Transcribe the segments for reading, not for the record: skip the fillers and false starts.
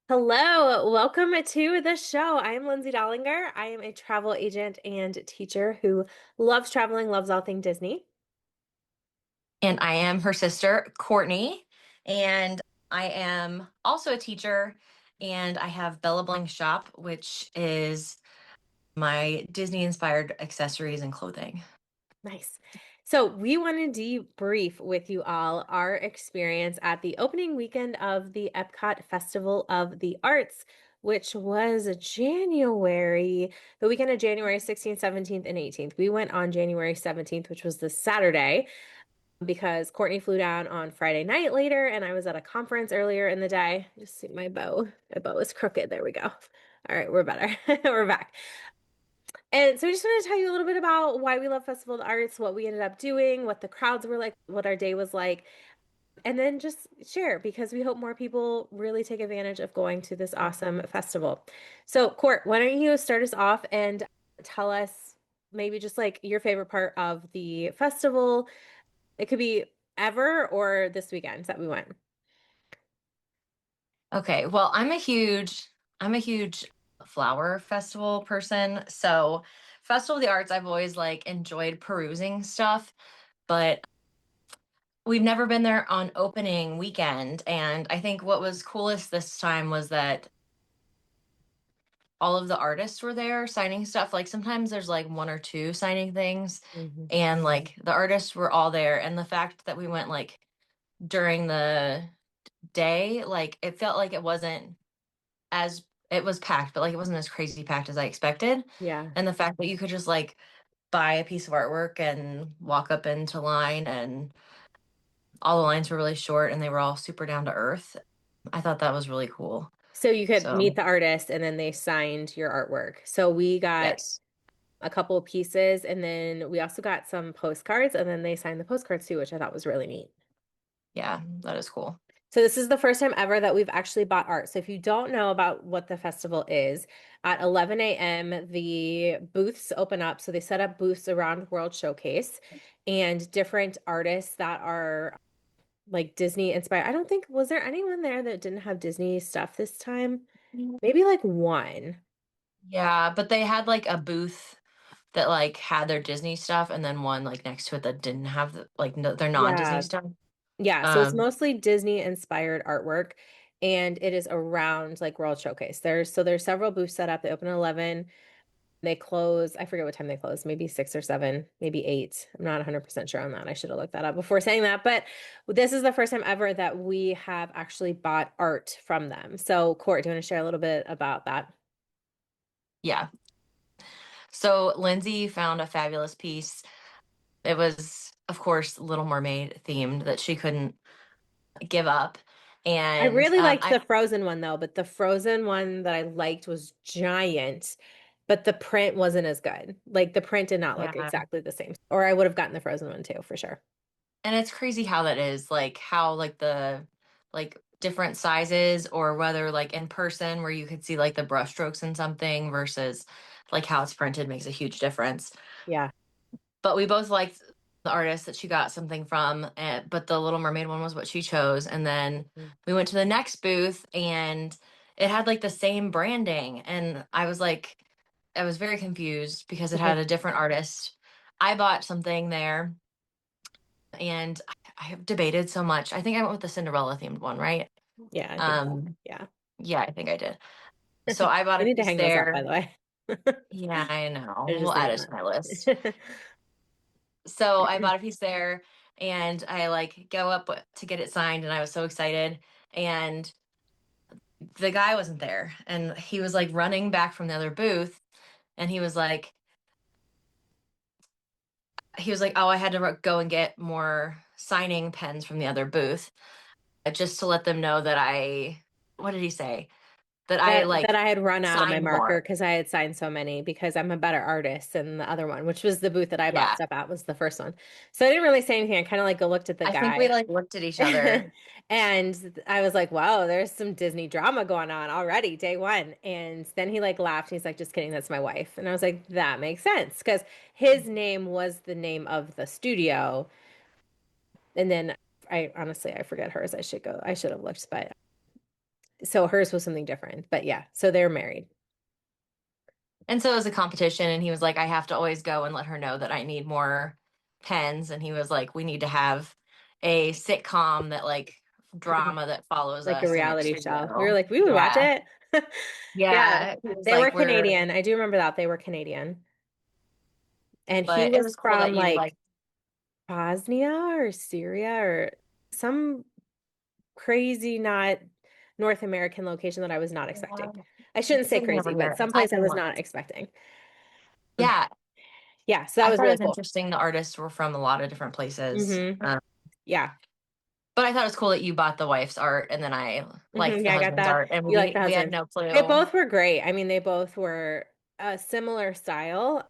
Hello, welcome to the show. I am Lindsay Dollinger. I am a travel agent and teacher who loves traveling, loves all things Disney. And I am her sister, Courtney. And I am also a teacher. And I have Bella Bling Shop, which is my Disney inspired accessories and clothing. Nice. So, we want to debrief with you all our experience at the opening weekend of the EPCOT Festival of the Arts, which was January, the weekend of January 16th, 17th, and 18th. We went on January 17th, which was the Saturday, because Courtney flew down on Friday night later, and I was at a conference earlier in the day. Just see my bow. My bow is crooked. There we go. All right, we're better. We're back. And so we just want to tell you a little bit about why we love Festival of the Arts, what we ended up doing, what the crowds were like, what our day was like, and then just share because we hope more people really take advantage of going to this awesome festival. So, Court, why don't you start us off and tell us maybe just like your favorite part of the festival? It could be ever or this weekend that we went. Okay, well, I'm a huge flower festival person. So Festival of the Arts, I've always like enjoyed perusing stuff, but we've never been there on opening weekend. And I think what was coolest this time was that all of the artists were there signing stuff. Like sometimes there's like one or two signing things, Mhm. and like the artists were all there. And the fact that we went like during the day, like it felt like it wasn't as it was packed, but like it wasn't as crazy packed as I expected. Yeah. And the fact that you could just like buy a piece of artwork and walk up into line, and all the lines were really short and they were all super down to earth. I thought that was really cool. So you could meet So, the artist and then they signed your artwork. So we got yes. a couple of pieces and then we also got some postcards and then they signed the postcards too, which I thought was really neat. Yeah, that is cool. So this is the first time ever that we've actually bought art. So if you don't know about what the festival is, at 11 a.m. the booths open up. So they set up booths around World Showcase and different artists that are like Disney inspired. I don't think, was there anyone there that didn't have Disney stuff this time? Maybe like one. Yeah, but they had like a booth that like had their Disney stuff, and then one like next to it that didn't have like no, their non-Disney Yeah. stuff. Yeah. So it's Um, mostly Disney inspired artwork and it is around like World Showcase. There's several booths set up. They open at 11. They close, I forget what time they close, maybe 6 or 7, maybe 8. I'm not 100% sure on that. I should have looked that up before saying that. But this is the first time ever that we have actually bought art from them. So, Court, do you want to share a little bit about that? yeah. So Lindsay found a fabulous piece. It was, of course, Little Mermaid themed that she couldn't give up. I And really liked I the Frozen one though, but the Frozen one that I liked was giant, but the print wasn't as good. Like the print did not look Yeah. exactly the same. Or I would have gotten the Frozen one too, for sure. And it's crazy how that is, like how like the like different sizes, or whether like in person where you could see like the brushstrokes in something versus like how it's printed makes a huge difference. Yeah. But we both liked the artist that she got something from, but the Little Mermaid one was what she chose. And then we went to the next booth, and it had like the same branding, and I was very confused because it had a different artist. I bought something there, and I have debated so much. I think I went with the Cinderella themed one, right? Yeah, I think so. Um, Yeah. yeah, I think I did. So I bought We a need to piece hang those up, by there. the way. Yeah, I I know. was just We'll add thinking it to my list. that. So I bought a piece there, and I like go up to get it signed, and I was so excited. And the guy wasn't there, and he was like running back from the other booth, and he was like, "Oh, I had to go and get more signing pens from the other booth, just to let them know that I what did he say? That I That like I had run out of my signed marker more." because I had signed so many because I'm a better artist than the other one, which was the booth that I bought Yeah. stuff at was the first one. So I didn't really say anything. I kind of like looked at the I think we guy like looked at each other. and I was like, wow, there's some Disney drama going on already, day one. And then he like laughed. He's like, just kidding, that's my wife. And I was like, that makes sense because his name was the name of the studio. And then I honestly I forget hers. I should have looked, but So hers was something different. But yeah, so they're married. And so it was a competition, and he was like, I have to always go and let her know that I need more pens. And he was like, we need to have a sitcom that like drama that follows Like a us in our reality show. We were studio. like, we would watch Yeah. it. Yeah. Yeah. He was They were like, we're, Canadian. I do remember that they were Canadian. And he but it was was cool that from you like like, Bosnia or Syria or some crazy, not North American location that I was not expecting. I I'm shouldn't just say looking crazy, over but here. someplace I Typing was one. not expecting. Yeah. Yeah, so that I was thought it really was cool. interesting. The artists were from a lot of different places. Hmm. Yeah. But I thought it was cool that you bought the wife's art and then I liked the Yeah, I got husband's that. art, and You like the we had husband. no They clue. both were great. I mean, they both were a similar style.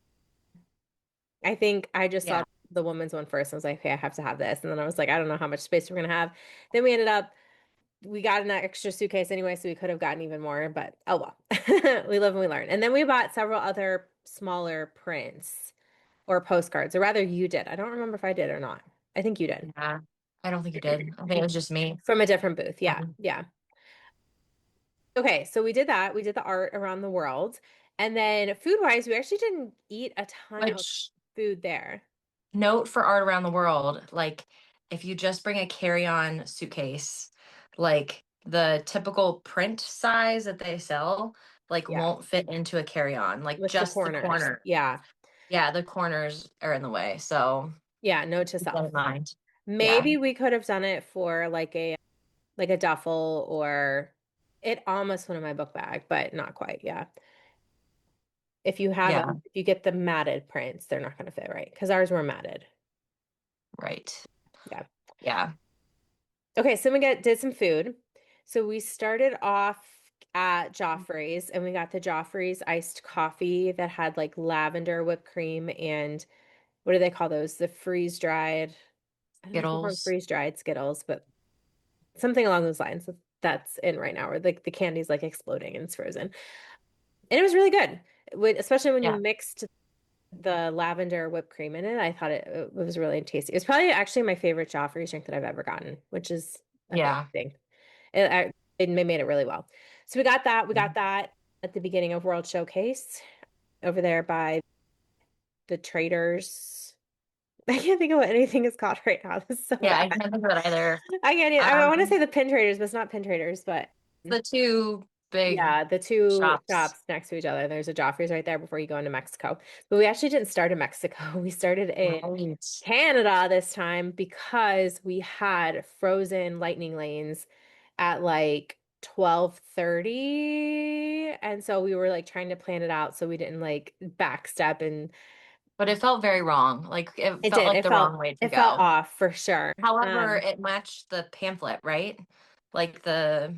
I think I just saw Yeah. the woman's one first. I was like, okay, I have to have this. And then I was like, I don't know how much space we're gonna have. Then we got an extra suitcase anyway, so we could have gotten even more, but oh well. We live and we learn. And then we bought several other smaller prints or postcards, or rather you did. I don't remember if I did or not. I think you did. Yeah. I don't think you did. I think it was just me. From a different booth. Yeah. Um, Yeah. Okay, so we did that. We did the art around the world. And then food-wise, we actually didn't eat a ton of Which food there. note for art around the world, like if you just bring a carry-on suitcase, like the typical print size that they sell, like Yeah, won't fit into a carry-on, like with the just the corners. corner. Yeah. Yeah, the corners are in the way. So Yeah, note to keep that self. in mind. Yeah. Maybe we could have done it for like a duffel or it almost went in my book bag, but not quite. Yeah. Yeah. If you get the matted prints, they're not going to fit right because ours were matted. Right. Yeah. Yeah. Okay, so did some food. So we started off at Joffrey's and we got the Joffrey's iced coffee that had like lavender whipped cream and what do they call those? The freeze dried. I don't know if they call them Skittles. freeze dried Skittles, but something along those lines. That's in right now, where like the candy's like exploding and it's frozen. And it was really good. Especially when you Yeah. mixed the lavender whipped cream in it. I thought it was really tasty. It was probably actually my favorite Joffrey's drink that I've ever gotten, which is a big Yeah. thing. It made it really well. So we got that. We got that at the beginning of World Showcase over there by the traders. I can't think of what anything is called right now. This is so Yeah, I bad. can't think of it either. I can't. I want to say Um, the pin traders, but it's not pin traders. But the two big yeah, the two shops. shops next to each other. There's a Joffrey's right there before you go into Mexico. But we actually didn't start in Mexico. We started in Right. Canada this time because we had frozen lightning lanes at like 12:30. And so we were like trying to plan it out so we didn't like backstep and But it felt very wrong. Like it it felt did. like the wrong way to It felt go. off for sure. However, it matched the pamphlet, right? Like the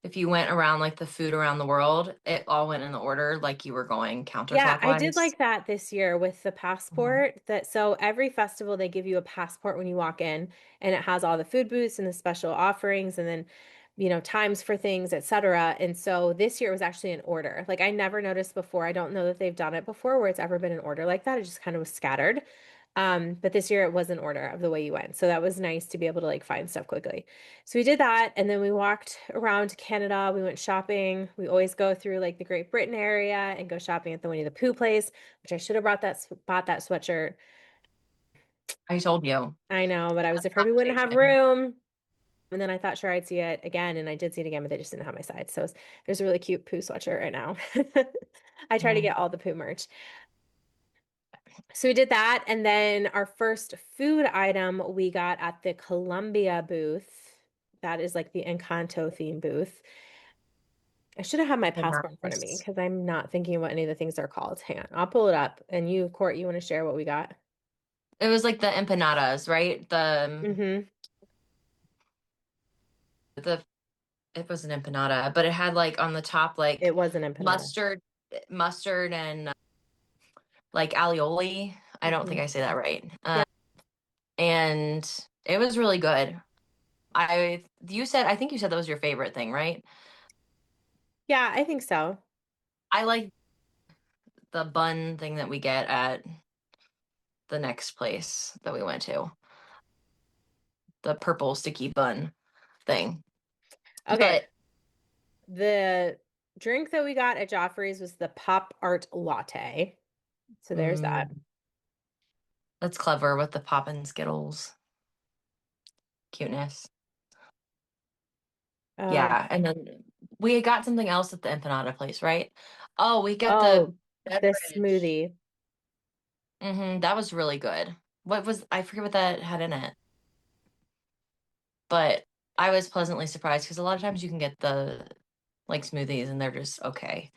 if you went around like the food around the world, it all went in the order like you were going Yeah, I did counterclockwise. like that this year with the Mhm. passport. That so every festival they give you a passport when you walk in, and it has all the food booths and the special offerings, and then times for things, etc. And so this year it was actually in order. Like I never noticed before. I don't know that they've done it before where it's ever been in order like that. It just kind of was scattered. But this year it was in order of the way you went. So that was nice to be able to like find stuff quickly. So we did that and then we walked around Canada. We went shopping. We always go through like the Great Britain area and go shopping at the Winnie the Pooh place, which I should have bought that sweatshirt. I told you. I know, but I was afraid we wouldn't have Conversation. room. And then I thought sure I'd see it again, and I did see it again, but they just didn't have my size. So there's a really cute Pooh sweatshirt right now. I try to Yeah. get all the Pooh merch. So we did that, and then our first food item we got at the Columbia booth. That is like the Encanto theme booth. I should have had my Very passport in front of me nice. because I'm not thinking what any of the things are called. Hang on, I'll pull it up. And you, Court, you want to share what we got? It was like the empanadas, right? Mm-hmm. The it was an empanada, but it had like on the top like It was an empanada. mustard mustard and like alioli. I don't think Mm-hmm. I say that right. Yeah. And it was really good. I think you said that was your favorite thing, right? Yeah, I think so. I like the bun thing that we get at the next place that we went to. The purple sticky bun thing. Okay. But The drink that we got at Joffrey's was the Pop Art Latte. So there's that. mm, that's clever with the poppin' Skittles cuteness. Um, Yeah, and then we got something else at the empanada place, right? Oh, we got the oh, this beverage. smoothie. That was really good. What was I forget what that had in it, but I was pleasantly surprised because a lot of times you can get the like smoothies and they're just okay.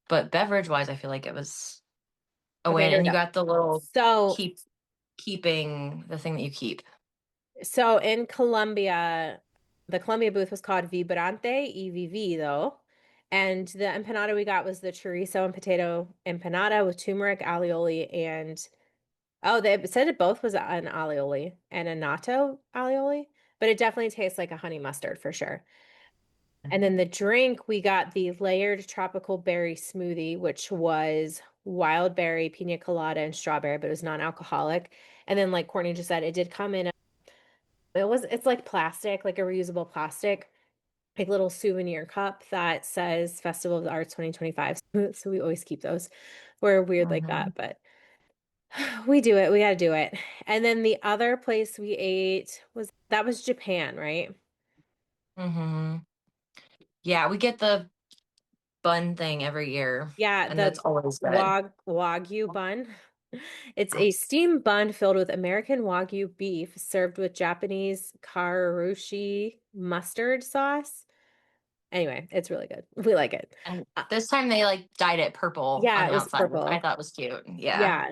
But beverage wise, I feel like it was a Okay, win. here we And you go. got the little So, keeping the thing that you keep. so in Colombia, the Colombia booth was called Vibrante, EVV though. And the empanada we got was the chorizo and potato empanada with turmeric, alioli, and oh, they said it both was an alioli and a natto alioli, but it definitely tastes like a honey mustard for sure. And then the drink, we got the layered tropical berry smoothie, which was wild berry, pina colada, and strawberry, but it was non-alcoholic. And then, like Courtney just said, it did come in it's like plastic, like a reusable plastic, like little souvenir cup that says Festival of the Arts 2025. So we always keep those. We're weird like Hmm. that, but we do it. We got to do it. And then the other place we ate was Japan, right? Hmm. Yeah, we get the bun thing every year, Yeah, and that's the always good. Wagyu bun. It's a steamed bun filled with American Wagyu beef served with Japanese karushi mustard sauce. Anyway, it's really good. We like it. And Uh, this time they like dyed it purple on yeah, it the was outside, which I purple. thought was cute. Yeah, Yeah.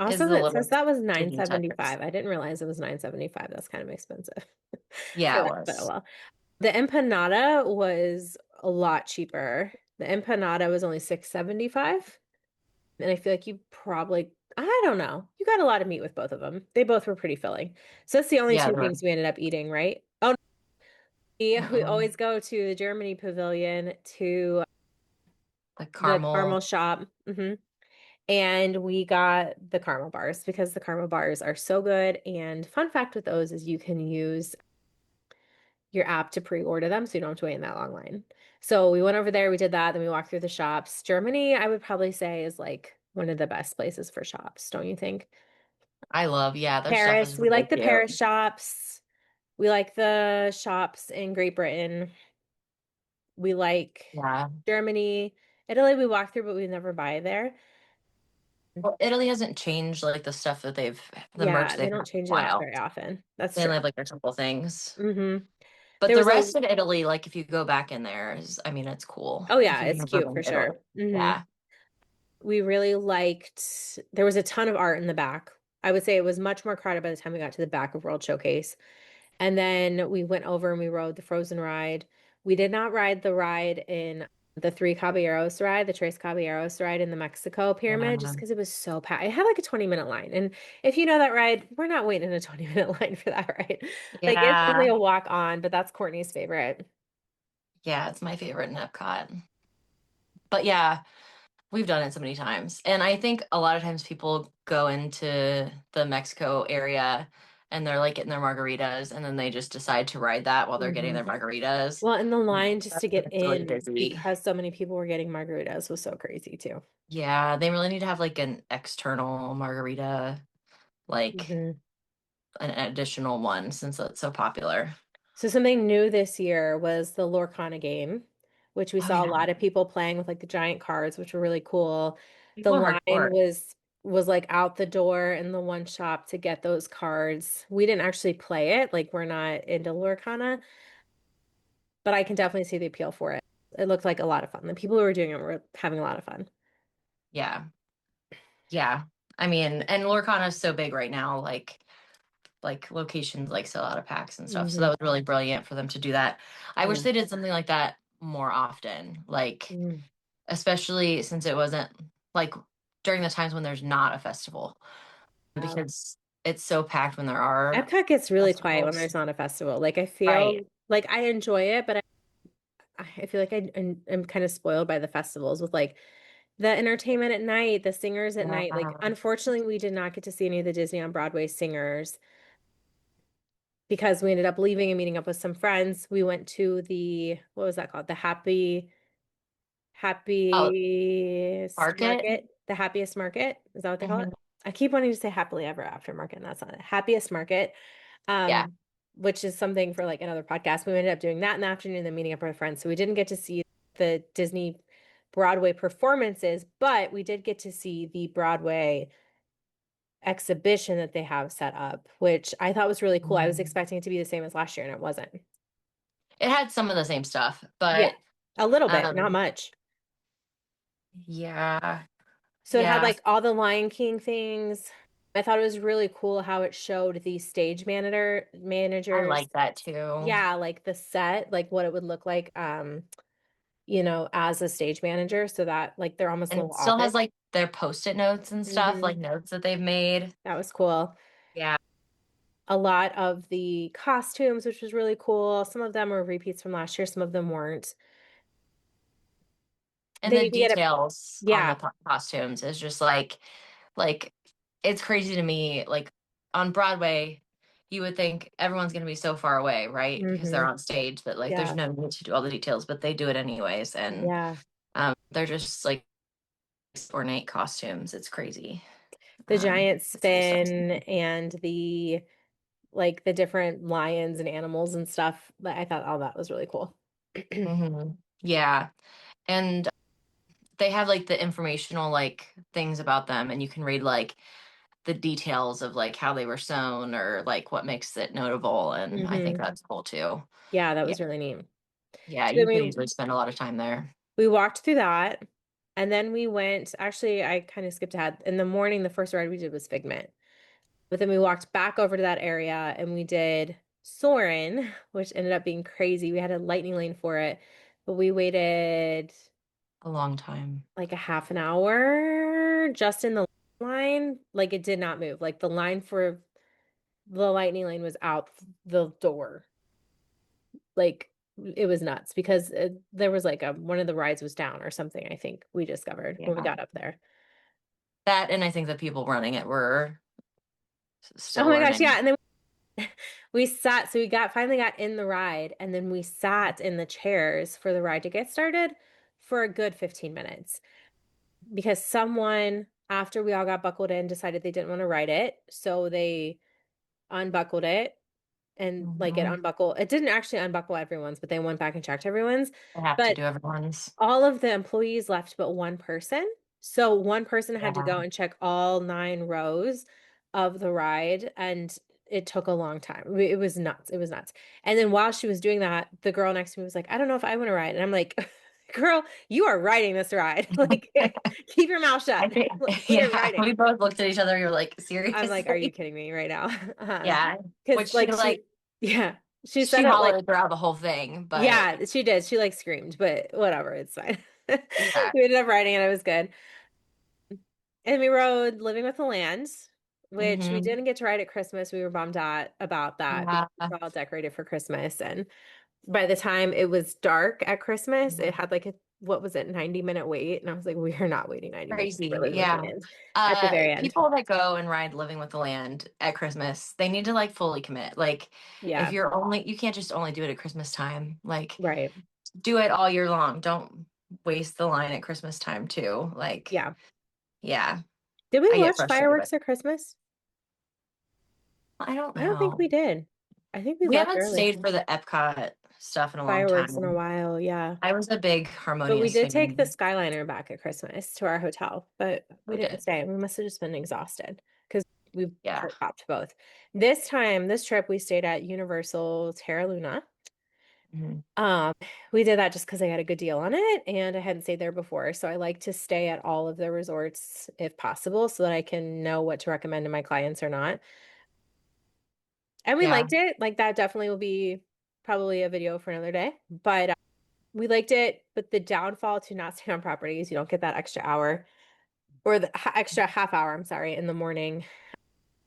gives Also, the it says little that was Disney touches. 9.75. I didn't realize it was 9.75. That's kind of expensive for Yeah, it that, but oh was. well. The empanada was a lot cheaper. The empanada was only 6.75. And I feel like you probably, I don't know. You got a lot of meat with both of them. They both were pretty filling. So that's the only Yeah, two the things we ended up eating, right? Oh, we mm-mm. always go to the Germany pavilion to The the caramel caramel. shop. And we got the caramel bars because the caramel bars are so good. And fun fact with those is you can use your app to pre-order them so you don't have to wait in that long line. So we went over there, we did that, then we walked through the shops. Germany, I would probably say, is like one of the best places for shops, don't you think? I love. Yeah, their stuff is Paris, we really like the Paris cute. shops. We like the shops in Great Britain. We like Yeah. Germany. Italy, we walk through, but we never buy there. Well, Italy hasn't changed like the stuff that the merch Yeah, they they've don't had for change a it up while. very often. That's They only have true. like their simple things. hmm But There the was a, rest of Italy, like if you go back in there, is I mean, it's cool. oh If yeah, you've it's never cute been for to Italy. sure. Yeah. We really liked, there was a ton of art in the back. I would say it was much more crowded by the time we got to the back of World Showcase. And then we went over and we rode the Frozen ride. We did not ride the ride in the Three Caballeros ride, the Tres Caballeros ride in the Mexico pyramid, just Yeah. because it was so packed. It had like a 20-minute line. And if you know that ride, we're not waiting in a 20-minute line for that ride. Like it's only Yeah. a walk on, but that's Courtney's favorite. Yeah, it's my favorite in Epcot. But yeah, we've done it so many times. And I think a lot of times people go into the Mexico area and they're like getting their margaritas and then they just decide to ride that while they're getting hmm their margaritas. Well, and the line just That's to when get it's really in busy. because so many people were getting margaritas was so crazy too. Yeah, they really need to have like an external margarita, like hmm an additional one since it's so popular. So something new this year was the Lorcana game, which we Oh saw a yeah. lot of people playing with like the giant cards, which were really cool. The People are line hardcore. was like out the door in the one shop to get those cards. We didn't actually play it, like we're not into Lorcana, but I can definitely see the appeal for it. It looked like a lot of fun. The people who were doing it were having a lot of fun. Yeah. Yeah. I mean, and Lorcana is so big right now, like locations like sell out of packs and stuff. So that hmm was really brilliant for them to do that. I wish Yeah. they did something like that more often. Like Mm. especially since it wasn't like during the times when there's not a festival Yeah. because it's so packed when there are Epcot gets really quiet when festivals. there's not a festival. Like I Right. feel like I enjoy it, but I feel like I'm kind of spoiled by the festivals with like the entertainment at night, the singers at night. Like, Yeah. unfortunately, we did not get to see any of the Disney on Broadway singers. because we ended up leaving and meeting up with some friends. We went to the, what was that called? The Oh, Happiest market. Market. The Happiest Market. Is that what they call it? Hmm. I keep wanting to say happily ever after market, and that's not it. Happiest Market. Yeah. Um, which is something for like another podcast. We ended up doing that in the afternoon, then meeting up with friends. So we didn't get to see the Disney Broadway performances, but we did get to see the Broadway exhibition that they have set up, which I thought was really cool. I was Mhm. expecting it to be the same as last year, and it wasn't. It had some of the same stuff, Yeah, but a little bit, not um, much. yeah, So it had yeah, like all the Lion King things. I thought it was really cool how it showed the stage I managers. like that too. Yeah, like the set, like what it would look like, as a stage manager, so that like they're almost And it little still office. has like their post-it notes and stuff, like Hmm. notes that they've made. That was cool. Yeah. A lot of the costumes, which was really cool. Some of them were repeats from last year, some of them weren't. And Then the you can get it. details on the Yeah. costumes is just like it's crazy to me. Like on Broadway, you would think everyone's going to be so far away, right? Because they're Hmm. on stage, but like there's Yeah. no need to do all the details, but they do it anyways. And Yeah. they're just like ornate costumes. It's crazy. The giant It's cool stuff. spin and the like the different lions and animals and stuff. I thought all that was really cool. Hmm. Yeah. And they have like the informational like things about them, and you can read like the details of like how they were sewn or like what makes it notable. And I think Hmm. that's cool too. Yeah, that Yeah. was really neat. Yeah. So then You could easily spend a lot of time there. we walked through that, and then we went, actually, I kind of skipped ahead. In the morning, the first ride we did was Figment. But then we walked back over to that area and we did Soarin', which ended up being crazy. We had a lightning lane for it, but we waited A long time. like a half an hour just in the line. Like it did not move. Like the line for the lightning lane was out the door. Like it was nuts because there was like one of the rides was down or something, I think we discovered when we Yeah. got up there. That, and I think the people running it were Oh still my gosh, yeah. learning. And then we sat, so we got finally got in the ride, and then we sat in the chairs for the ride to get started for a good 15 minutes because someone, after we all got buckled in, decided they didn't want to ride it. So they unbuckled it and like it Mhm. unbuckled. It didn't actually unbuckle everyone's, but they went back and checked everyone's. I have to But do everyone's. all of the employees left but one person. So one person had to Yeah. go and check all 9 rows of the ride, and it took a long time. It was nuts. It was nuts. And then while she was doing that, the girl next to me was like, I don't know if I want to ride. And I'm like, girl, you are riding this ride. Like, keep your mouth I shut. think, We are yeah, riding. we both looked at each other. You're like, I'm like, are you seriously? kidding me right now? Yeah. Because Which she like like, yeah, she she said it like, hollered throughout the whole thing, but yeah, she did. She like screamed, but whatever, it's fine. yeah. We ended up riding and it was good. And we rode Living with the Land, which we Hmm. didn't get to ride at Christmas. We were bummed out about that because Yeah. it's all decorated for Christmas. And by the time it was dark at Christmas, it had like a, what was it, 90-minute wait. And I was like, we are not waiting 90 minutes for Crazy. Living with the Yeah. Land at the very end. People that go and ride Living with the Land at Christmas, they need to like fully commit. Like if Yeah, you're only, you can't just only do it at Christmas time. Like right. do it all year long. Don't waste the line at Christmas time too. Like, Yeah. yeah, Did we I get watch frustrated with fireworks at Christmas? I don't I don't think know. we did. I think we We left haven't early. stayed for the Epcot stuff in a long Fireworks in a time. while, yeah. I was a big But we Harmonious did take the fan. Skyliner back at Christmas to our hotel, but we We didn't did. stay. We must have just been exhausted because we Yeah. part hopped both. This time, this trip, we stayed at Universal Terra Luna. Mhm. Um, we did that just because I had a good deal on it and I hadn't stayed there before. So I like to stay at all of the resorts if possible so that I can know what to recommend to my clients or not. And we Yeah. liked it. Like that definitely will be probably a video for another day. But we liked it. But the downfall to not staying on property is you don't get that extra hour or the extra half hour, I'm sorry, in the morning,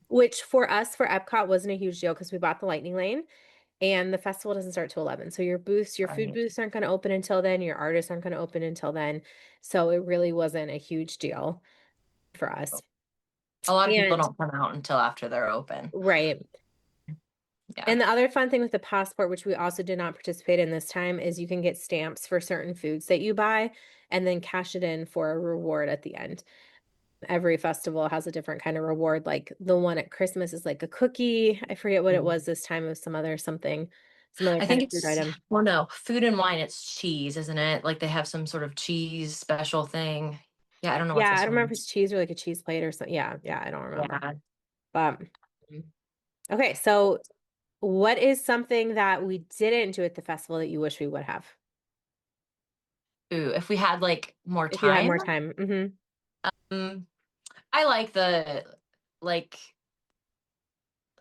which for us for Epcot wasn't a huge deal because we bought the Lightning Lane and the festival doesn't start till 11. So your booths, your food Right. booths aren't going to open until then, your artists aren't going to open until then. So it really wasn't a huge deal for us. A lot of people And don't come out until after they're open. right. Yeah. And the other fun thing with the passport, which we also did not participate in this time, is you can get stamps for certain foods that you buy and then cash it in for a reward at the end. Every festival has a different kind of reward. Like the one at Christmas is like a cookie. I forget what it Mm. was this time. It was some other something, some other I kind think of food it's, item. well, no, food and wine, it's cheese, isn't it? Like they have some sort of cheese special thing. Yeah, I don't know what Yeah, I this don't remember one if it's cheese or like a cheese plate or something. Yeah, I don't remember. Yeah. But Mm. okay, so what is something that we didn't do at the festival that you wish we would have Ooh, if we had like more if you had time, more time? mm, I like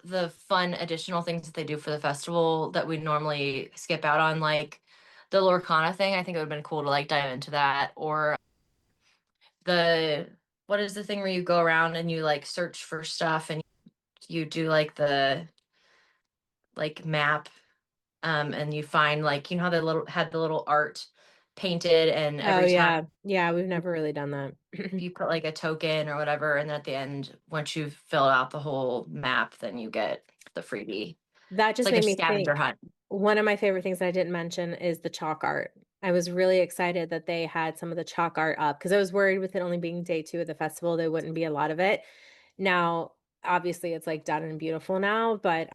the fun additional things that they do for the festival that we normally skip out on, like the Lorcana thing. I think it would have been cool to like dive into that. Or the what is the thing where you go around and you like search for stuff and you do like the like map, and you find like how they little had the little art painted, and Oh every time yeah. Yeah, we've never really done that. you put like a token or whatever, and at the end, once you've filled out the whole map, then you get the freebie. That It's just like a made me scavenger think. hunt. One of my favorite things that I didn't mention is the chalk art. I was really excited that they had some of the chalk art up because I was worried with it only being day two of the festival, there wouldn't be a lot of it. Now, obviously, it's like done and beautiful now, but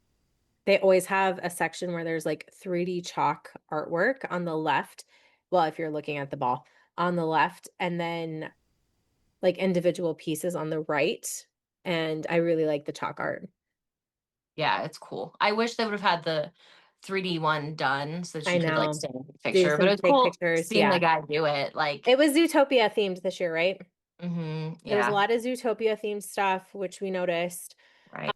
they always have a section where there's like 3D chalk artwork on the left. Well, if you're looking at the ball on the left, and then like individual pieces on the right. And I really like the chalk art. Yeah, it's cool. I wish they would have had the 3D one done so that I you could like know. stand in the Do picture. But some it's big cool pictures. seeing the Yeah. guy do it. It Like, was Zootopia themed this year, right? There was a yeah, lot of Zootopia themed stuff, which we noticed. right.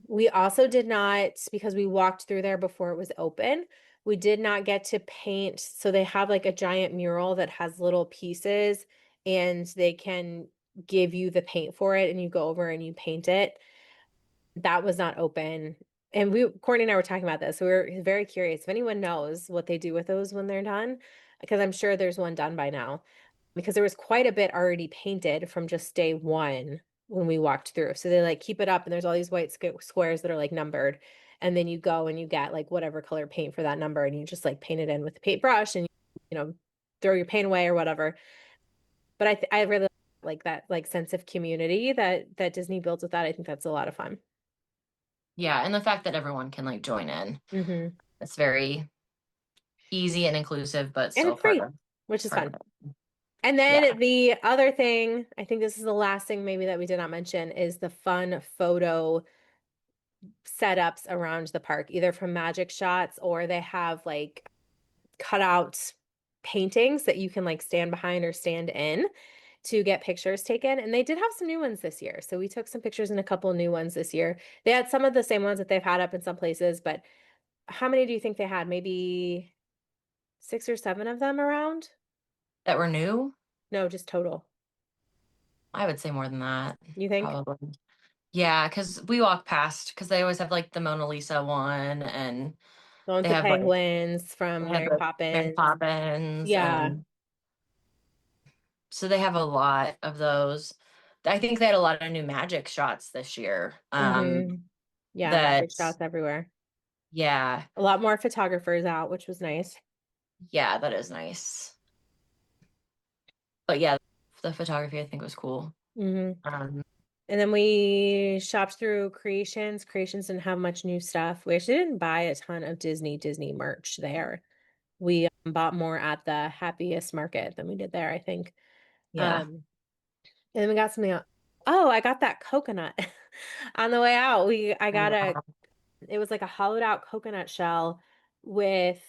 We also did not, because we walked through there before it was open, we did not get to paint. So they have like a giant mural that has little pieces and they can give you the paint for it and you go over and you paint it. That was not open. And Courtney and I were talking about this. So we were very curious if anyone knows what they do with those when they're done, because I'm sure there's one done by now because there was quite a bit already painted from just day one when we walked through. So they like keep it up and there's all these white squares that are like numbered. And then you go and you get like whatever color paint for that number and you just like paint it in with a paintbrush and you know throw your paint away or whatever. But I really like that like sense of community that Disney builds with that. I think that's a lot of fun. Yeah, and the fact that everyone can like join in. Hmm. It's very easy and inclusive, but And still it's free, which is part of fun. it. And Yeah, then the other thing, I think this is the last thing maybe that we did not mention, is the fun photo setups around the park, either from magic shots or they have like cutout paintings that you can like stand behind or stand in to get pictures taken. And they did have some new ones this year. So we took some pictures in a couple new ones this year. They had some of the same ones that they've had up in some places, but how many do you think they had? Maybe six or seven of them around? that were new. No, just total. I would say more than that, You think? probably. Yeah, because we walk past because they always have like the Mona Lisa one, and The one with they the have like penguins they from have Mary the Mary Poppins. Poppins, Yeah. and so they have a lot of those. I think they had a lot of new magic shots this year. Hmm. Yeah, That magic shots everywhere. yeah, A lot more photographers out, which was nice. yeah, that is nice. But yeah, the photography I think was cool. Hmm. Um, And then we shopped through Creations. Creations didn't have much new stuff. We actually didn't buy a ton of Disney merch there. We bought more at the Happiest Market than we did there, I think. yeah. Um, and then we got something else. Oh, I got that coconut on the way out. I got a It was like a hollowed out coconut shell with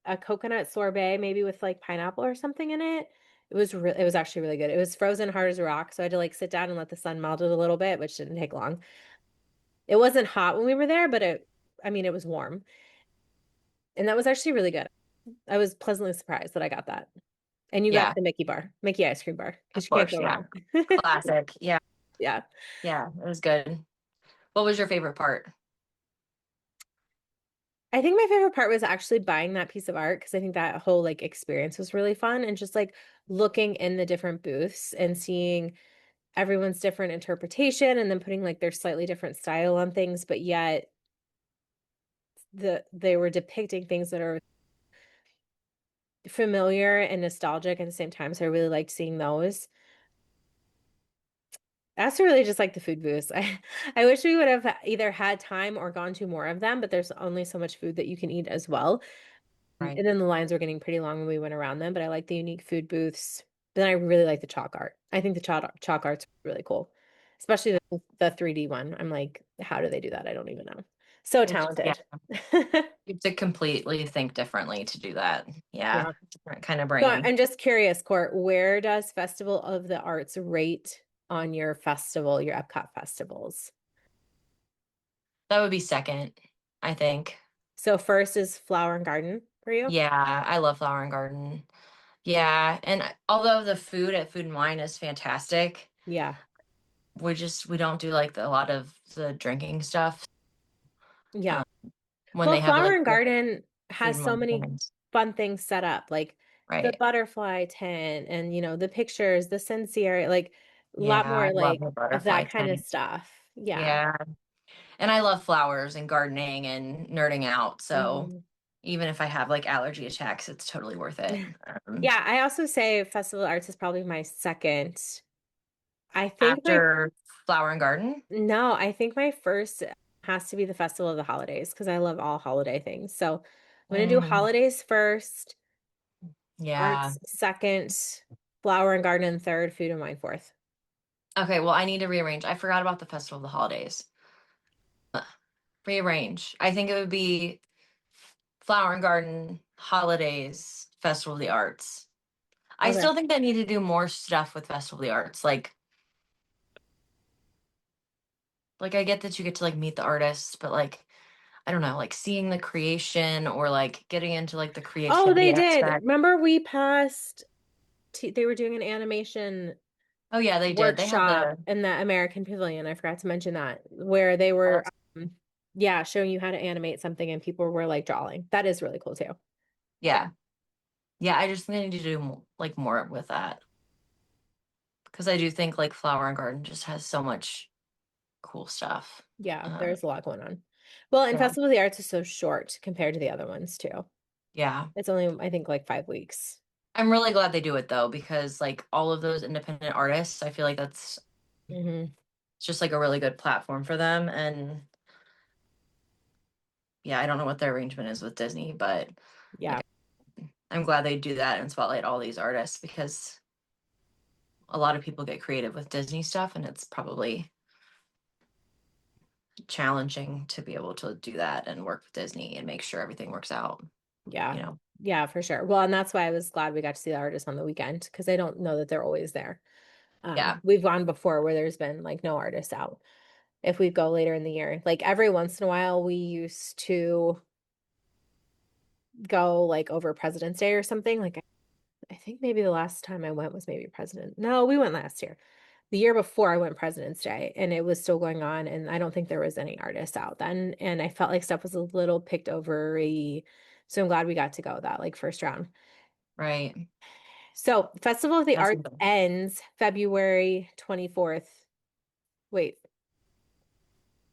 a coconut sorbet, maybe with like pineapple or something in it. It was actually really good. It was frozen hard as a rock, so I had to like sit down and let the sun melt it a little bit, which didn't take long. It wasn't hot when we were there, but I mean, it was warm. And that was actually really good. I was pleasantly surprised that I got that. And you got Yeah, the Mickey ice cream bar because of you can't course. go Yeah. wrong. Classic. Yeah. Yeah. Yeah. It was good. What was your favorite part? I think my favorite part was actually buying that piece of art because I think that whole like experience was really fun and just like looking in the different booths and seeing everyone's different interpretation and then putting like their slightly different style on things, but yet they were depicting things that are familiar and nostalgic at the same time. So I really liked seeing those. I also really just like the food booths. I wish we would have either had time or gone to more of them, but there's only so much food that you can eat as well. And Right. then the lines were getting pretty long when we went around them, but I like the unique food booths. But then I really like the chalk art. I think the chalk art's really cool, especially the 3D one. I'm like, how do they do that? I don't even know. So Yeah. talented. You have to completely think differently to do that. Yeah. Yeah. Different kind of So brain. I'm just curious, Court, where does Festival of the Arts rate on your festival, your Epcot festivals? That would be second, I think. So first is Flower and Garden for you? Yeah, I love Flower and Garden. Yeah, and although the food at Food and Wine is fantastic, Yeah. we don't do like a lot of the drinking stuff. Yeah. Um, when Well, they have Flower like and the Garden Food has and so Wine many plans. fun things set up, like the Right. butterfly tent and, the pictures, the Sensory, like a lot Yeah, I more love like the of butterfly that kind of tent. stuff. Yeah. Yeah. And I love flowers and gardening and nerding out. So hmm even if I have like allergy attacks, it's totally worth it. Um, Yeah, I also say Festival of Arts is probably my second. I think my after Flower and Garden. No, I think my first has to be the Festival of the Holidays because I love all holiday things. So I'm gonna do Mm, holidays first, yeah. arts second, flower and garden third, food and wine fourth. Okay, well, I need to rearrange. I forgot about the Festival of the Holidays. Rearrange. I think it would be Flower and Garden, Holidays, Festival of the Arts. I Okay. still think they need to do more stuff with Festival of the Arts. Like I get that you get to like meet the artists, but like I don't know, like seeing the creation or like getting into like the Oh, creativity they did. aspect. Remember we passed they were doing an animation Oh yeah, they did. They had workshop the in the American Pavilion. I forgot to mention that, where they oh, were that's yeah, showing you how to animate something and people were like drawing. That is really cool too. yeah. Yeah, I just need to do like more with that because I do think like Flower and Garden just has so much cool stuff. Yeah, Uh, there's a lot going on. Well, and yeah. Festival of the Arts is so short compared to the other ones too. Yeah. It's only, I think, like 5 weeks. I'm really glad they do it though, because like all of those independent artists, I feel like that's hmm just like a really good platform for them. And yeah, I don't know what their arrangement is with Disney, but Yeah, like I'm glad they do that and spotlight all these artists because a lot of people get creative with Disney stuff and it's probably challenging to be able to do that and work with Disney and make sure everything works out, yeah, you know. yeah, for sure. Well, and that's why I was glad we got to see the artists on the weekend because I don't know that they're always there. Yeah, We've gone before where there's been like no artists out. If we go later in the year, like every once in a while, we used to go like over President's Day or something. Like I think maybe the last time I went was maybe President. No, we went last year. The year before I went President's Day and it was still going on and I don't think there was any artists out then and I felt like stuff was a little picked over so I'm glad we got to go that like first round. right. So Festival of the That's Arts ends February 24th. Wait,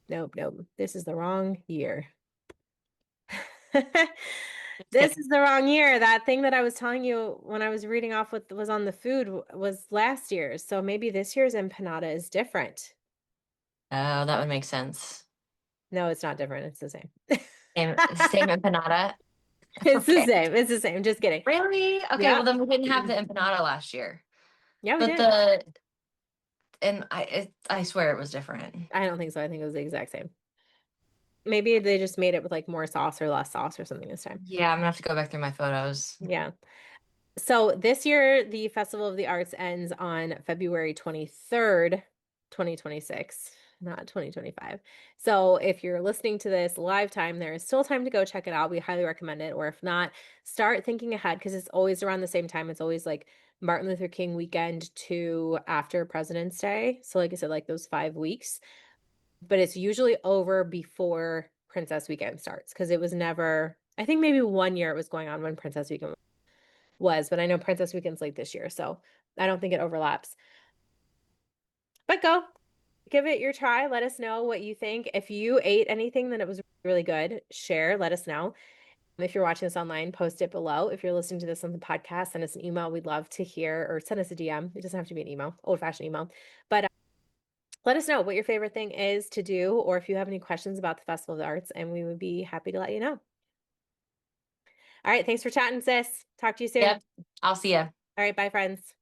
nope, nope. This is the wrong year. just This kidding. is the wrong year. That thing that I was telling you when I was reading off what was on the food was last year's. So maybe this year's empanada is different. Oh, that would make sense. No, it's not different. It's the same. Same empanada. It's the Okay. same. It's the same. Just kidding. Really? Okay, well Yeah. then we didn't have the empanada last year. Yeah, we But did. I swear it was different. I don't think so. I think it was the exact same. Maybe they just made it with like more sauce or less sauce or something this time. Yeah, I'm gonna have to go back through my photos. Yeah. So this year, the Festival of the Arts ends on February 23rd, 2026, not 2025. So if you're listening to this live time, there is still time to go check it out. We highly recommend it. Or if not, start thinking ahead because it's always around the same time. It's always like Martin Luther King weekend to after President's Day. So like I said, like those 5 weeks, but it's usually over before Princess Weekend starts because it was never, I think maybe one year it was going on when Princess Weekend was, but I know Princess Weekend's late this year, so I don't think it overlaps. But go give it your try. Let us know what you think. If you ate anything that it was really good, share, let us know. If you're watching this online, post it below. If you're listening to this on the podcast, send us an email. We'd love to hear, or send us a DM. It doesn't have to be an email, old-fashioned email. But let us know what your favorite thing is to do, or if you have any questions about the Festival of the Arts, and we would be happy to let you know. All right, thanks for chatting, sis. Talk to you soon. Yep. I'll see ya. All right, bye, friends.